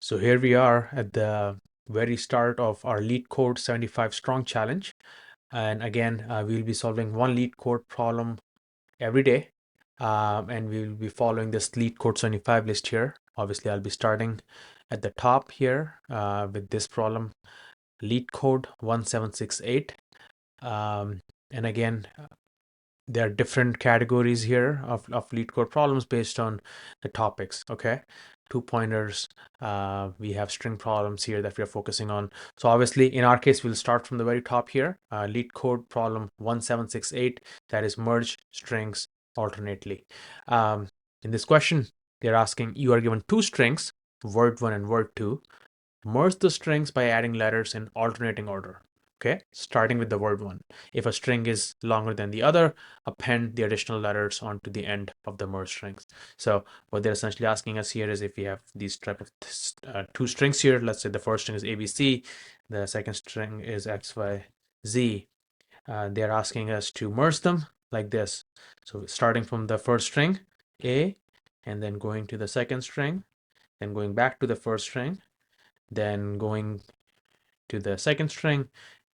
So here we are at the very start of our Leetcode 75 strong challenge. And again, we'll be solving one Leetcode problem every day. And we'll be following this Leetcode 75 list here. Obviously, I'll be starting at the top here with this problem, Leetcode 1768. And again, there are different categories here of Leetcode problems based on the topics. Okay, 2 pointers. We have string problems here that we are focusing on. So obviously, in our case, we'll start from the very top here. Leetcode problem 1768, that is merge strings alternately. In this question, they're asking, you are given two strings, word1 and word2. Merge the strings by adding letters in alternating order. Okay, starting with the word1. If a string is longer than the other, append the additional letters onto the end of the merged strings. So what they're essentially asking us here is, if we have these type of two strings here, let's say the first string is ABC, the second string is XYZ. They're asking us to merge them like this. So starting from the first string, A, and then going to the second string, then going back to the first string, then going to the second string,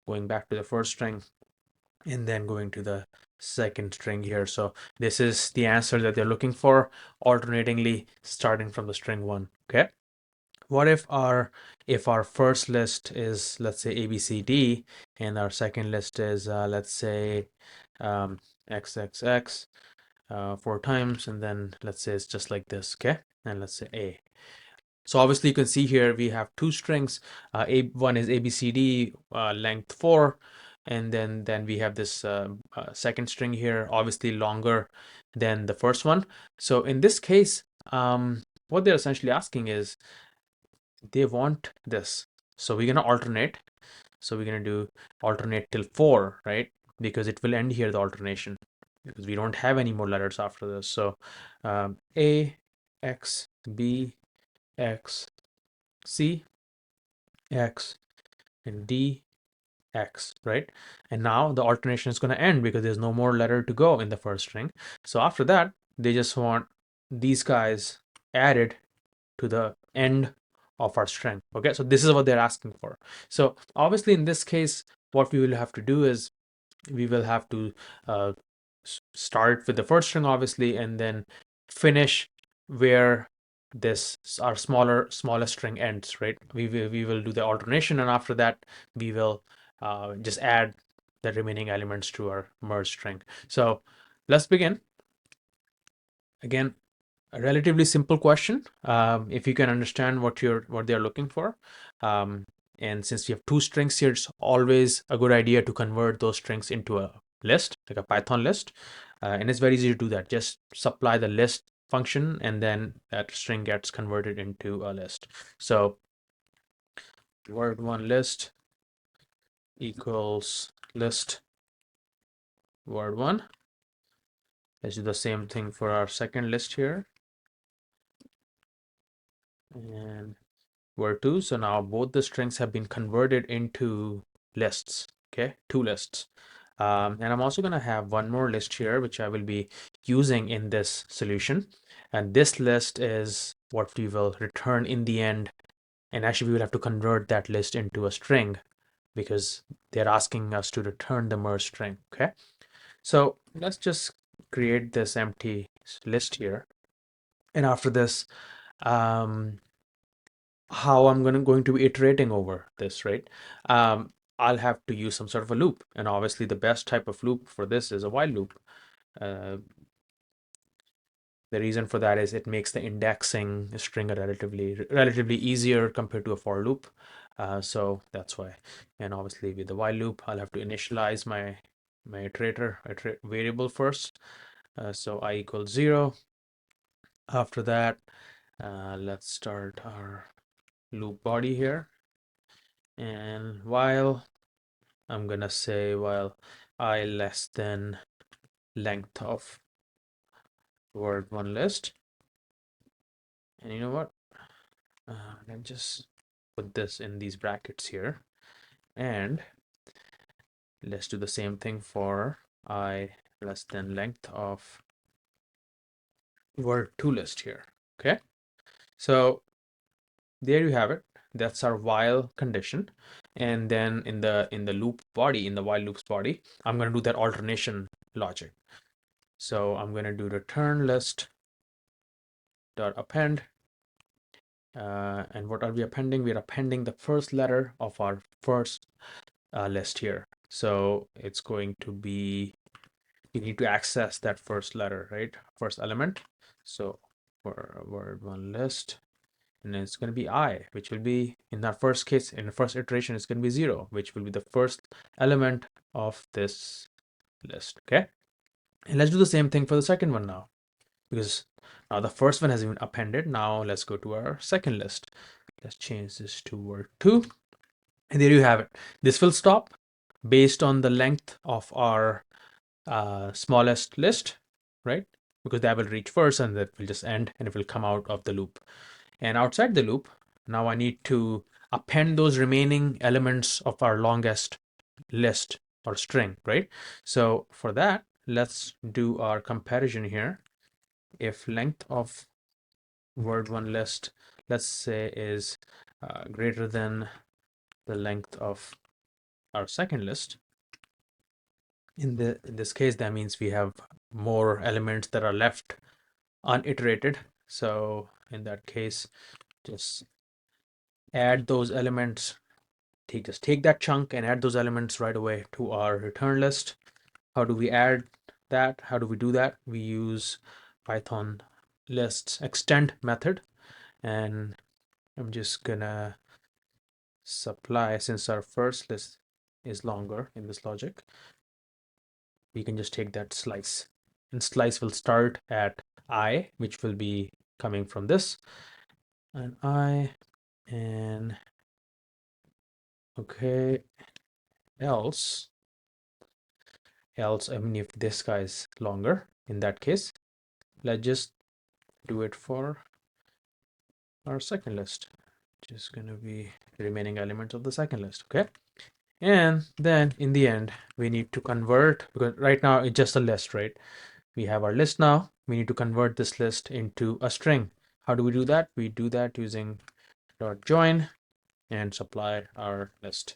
going back to the first string, and then going to the second string here. So this is the answer that they're looking for, alternatingly starting from the string one. Okay. What if our first list is, let's say, ABCD, and our second list is let's say XXX 4 times, and then let's say it's just like this. Okay, and let's say A. So obviously you can see here we have two strings. One is ABCD, length 4, and then we have this second string here, obviously longer than the first one. So in this case, what they're essentially asking is, they want this. So we're gonna alternate. So we're gonna do alternate till 4, right? Because it will end here, the alternation, because we don't have any more letters after this. So A, X, B, X, C, X, and D, X, right? And now the alternation is going to end because there's no more letter to go in the first string. So after that, they just want these guys added to the end of our string. Okay, so this is what they're asking for. So obviously in this case, what we will have to do is, we will have to start with the first string, obviously, and then finish where this our smallest string ends, right? We will do the alternation, and after that we will just add the remaining elements to our merged string. So let's begin. Again, a relatively simple question, if you can understand what they're looking for. And since we have two strings here, it's always a good idea to convert those strings into a list, like a Python list. And it's very easy to do that. Just supply the list function, and then that string gets converted into a list. So word1 list equals list word1. Let's do the same thing for our second list here, and word2. So now both the strings have been converted into lists. Okay, two lists. And I'm also going to have one more list here, which I will be using in this solution. And this list is what we will return in the end. And actually, we will have to convert that list into a string, because they're asking us to return the merged string. Okay, so let's just create this empty list here. And after this, how I'm going to be iterating over this, right? I'll have to use some sort of a loop, and obviously the best type of loop for this is a while loop. The reason for that is it makes the indexing string relatively easier compared to a for loop. So that's why. And obviously with the while loop, I'll have to initialize my iterator variable first. So I equals 0. After that, let's start our loop body here. And while, I'm gonna say while I less than length of word1 list. And you know what? Let just put this in these brackets here, and let's do the same thing for I less than length of word2 list here. Okay, so there you have it. That's our while condition. And then in the loop body, in the while loops body, I'm going to do that alternation logic. So I'm going to do return list dot append. And what are we appending? We're appending the first letter of our first list here. So it's going to be, you need to access that first letter, right? First element. So for word one list, and it's going to be I, which will be, in that first case, in the first iteration, it's going to be 0, which will be the first element of this list. Okay. And let's do the same thing for the second one now, because now the first one has been appended. Now let's go to our second list. Let's change this to word 2. And there you have it. This will stop based on the length of our smallest list, right? Because that will reach first and that will just end and it will come out of the loop. And outside the loop, now I need to append those remaining elements of our longest list or string, right? So for that, let's do our comparison here. If length of word one list, let's say, is greater than the length of our second list, in this case, that means we have more elements that are left uniterated. So in that case, just add those elements. Just take that chunk and add those elements right away to our return list. How do we add that? How do we do that? We use Python lists extend method, and I'm just gonna supply, since our first list is longer in this logic, we can just take that slice, and slice will start at I, which will be coming from this, and I, and okay, else, I mean, if this guy is longer, in that case, let's just do it for our second list, just gonna be the remaining elements of the second list. Okay. And then in the end, we need to convert, because right now it's just a list, right? We have our list now. We need to convert this list into a string. How do we do that? We do that using dot join and supply our list.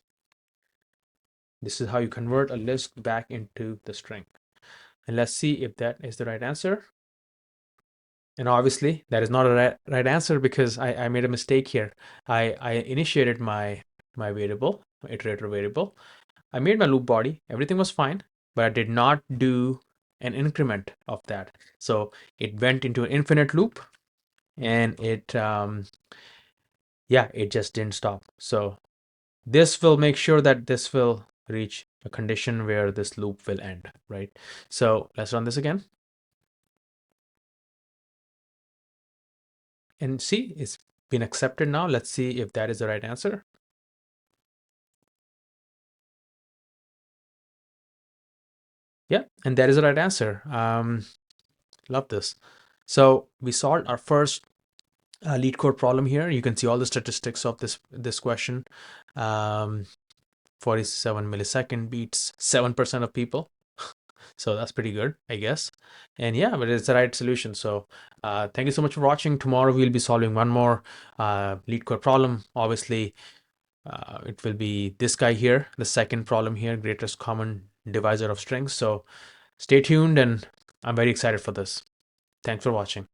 This is how you convert a list back into the string. And let's see if that is the right answer. And obviously that is not a right answer, because I made a mistake here. I initiated my variable, my iterator variable. I made my loop body, everything was fine, but I did not do an increment of that. So it went into an infinite loop, and it it just didn't stop. So this will make sure that this will reach a condition where this loop will end, right? So let's run this again. And see, it's been accepted now. Let's see if that is the right answer. Yeah, and that is the right answer. Love this. So we solved our first Leetcode problem here. You can see all the statistics of this question. 47 millisecond beats 7% of people. So that's pretty good, I guess. And yeah, but it's the right solution. So thank you so much for watching. Tomorrow we'll be solving one more Leetcode problem. Obviously, it will be this guy here, the second problem here, greatest common divisor of strings. So stay tuned, and I'm very excited for this. Thanks for watching.